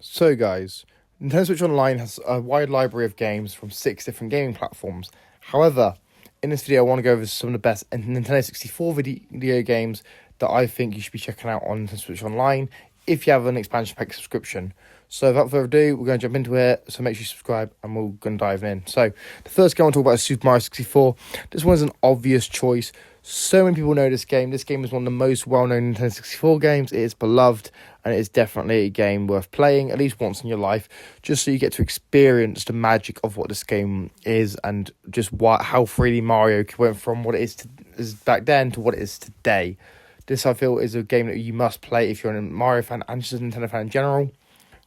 So, guys, Nintendo Switch Online has a wide library of games from 6 different gaming platforms. However, in this video, I want to go over some of the best Nintendo 64 video games that I think you should be checking out on Nintendo Switch Online if you have an expansion pack subscription. So, without further ado, we're going to jump into it. So, make sure you subscribe and we're going to dive in. So, the first game I want to talk about is Super Mario 64. This one is an obvious choice. So many people know this game. This game is one of the most well-known Nintendo 64 games. It is beloved, and it is definitely a game worth playing at least once in your life, just so you get to experience the magic of what this game is and just how 3D Mario went from what it is back then to what it is today. This, I feel, is a game that you must play if you're a Mario fan and just a Nintendo fan in general.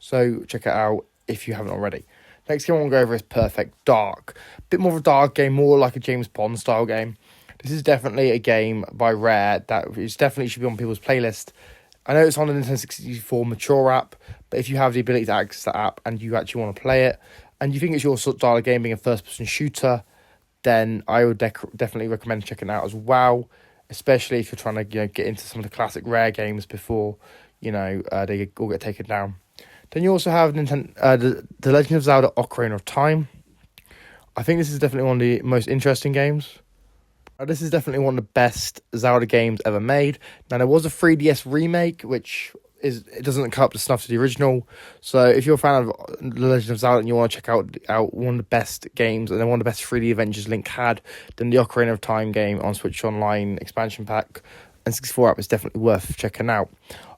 So check it out if you haven't already. Next game I want to go over is Perfect Dark. A bit more of a dark game, more like a James Bond style game. This is definitely a game by Rare that is definitely should be on people's playlist. I know it's on the Nintendo 64 Mature app, but if you have the ability to access that app and you actually want to play it, and you think it's your style of game being a first-person shooter, then I would definitely recommend checking it out as well, especially if you're trying to get into some of the classic Rare games before they all get taken down. Then you also have the Legend of Zelda Ocarina of Time. I think this is definitely one of the most interesting games. This is definitely one of the best Zelda games ever made. Now, there was a 3DS remake, it doesn't cut up to snuff to the original. So if you're a fan of The Legend of Zelda and you want to check out one of the best games and then one of the best 3D adventures Link had, then the Ocarina of Time game on Switch Online expansion pack and 64 app is definitely worth checking out.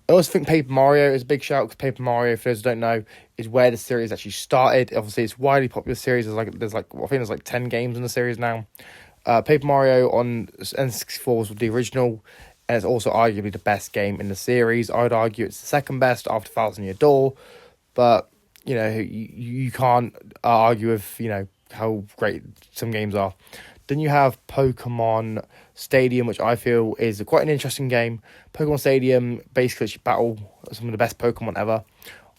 I also think Paper Mario is a big shout because Paper Mario, for those who don't know, is where the series actually started. Obviously, it's a widely popular series. I think there's 10 games in the series now. Paper Mario on N64 was the original, and it's also arguably the best game in the series. I would argue it's the second best after Thousand Year Door, but you can't argue with how great some games are. Then you have Pokemon Stadium, which I feel is quite an interesting game. Pokemon Stadium basically lets you battle some of the best Pokemon ever.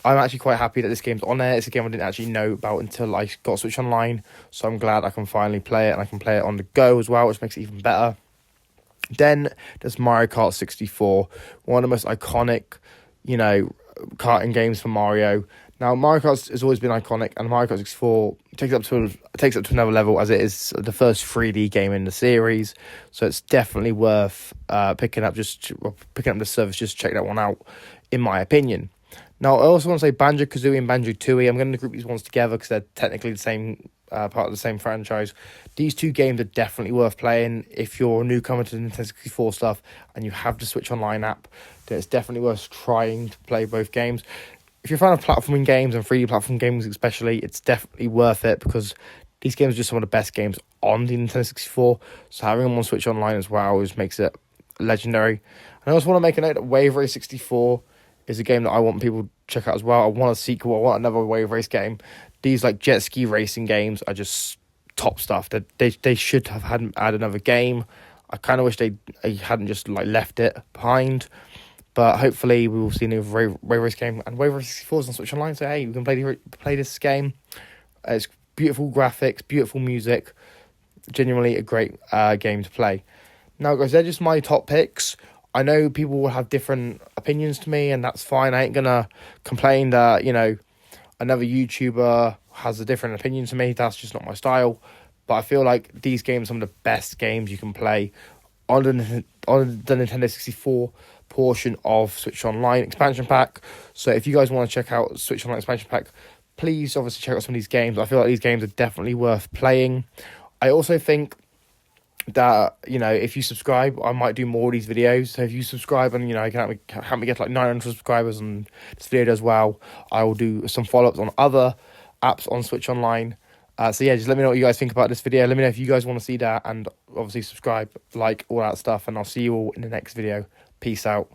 I'm actually quite happy that this game's on there. It's a game I didn't actually know about until I got Switch Online, so I'm glad I can finally play it, and I can play it on the go as well, which makes it even better. Then there's Mario Kart 64, one of the most iconic, karting games for Mario. Now, Mario Kart has always been iconic, and Mario Kart 64 takes it up to another level as it is the first 3D game in the series. So it's definitely worth picking up the service, just check that one out, in my opinion. Now, I also want to say Banjo-Kazooie and Banjo-Tooie. I'm going to group these ones together because they're technically the same part of the same franchise. These two games are definitely worth playing if you're a newcomer to the Nintendo 64 stuff and you have the Switch Online app. Then it's definitely worth trying to play both games. If you're a fan of platforming games and 3D platform games especially, it's definitely worth it because these games are just some of the best games on the Nintendo 64. So having them on Switch Online as well just makes it legendary. And I also want to make a note that Wave Race 64 is a game that I want people to check out as well. I want a sequel. I want another Wave Race game. These jet ski racing games are just top stuff. They should have had another game. I kind of wish they hadn't just left it behind. But hopefully we will see a new Wave Race game. And Wave Race 64 is on Switch Online, so hey, we can play this game. It's beautiful graphics, beautiful music. Genuinely a great game to play. Now, guys, they're just my top picks. I know people will have different opinions to me, and that's fine. I ain't gonna complain that, another YouTuber has a different opinion to me. That's just not my style. But I feel like these games are some of the best games you can play on the Nintendo 64 portion of Switch Online expansion pack. So if you guys want to check out Switch Online expansion pack, please obviously check out some of these games. I feel like these games are definitely worth playing. I also think that if you subscribe, I might do more of these videos. So if you subscribe and you can help me get 900 subscribers and this video does well, I will do some follow-ups on other apps on Switch Online. So yeah, just let me know what you guys think about this video. Let me know if you guys want to see that, and obviously subscribe, all that stuff, and I'll see you all in the next video. Peace out.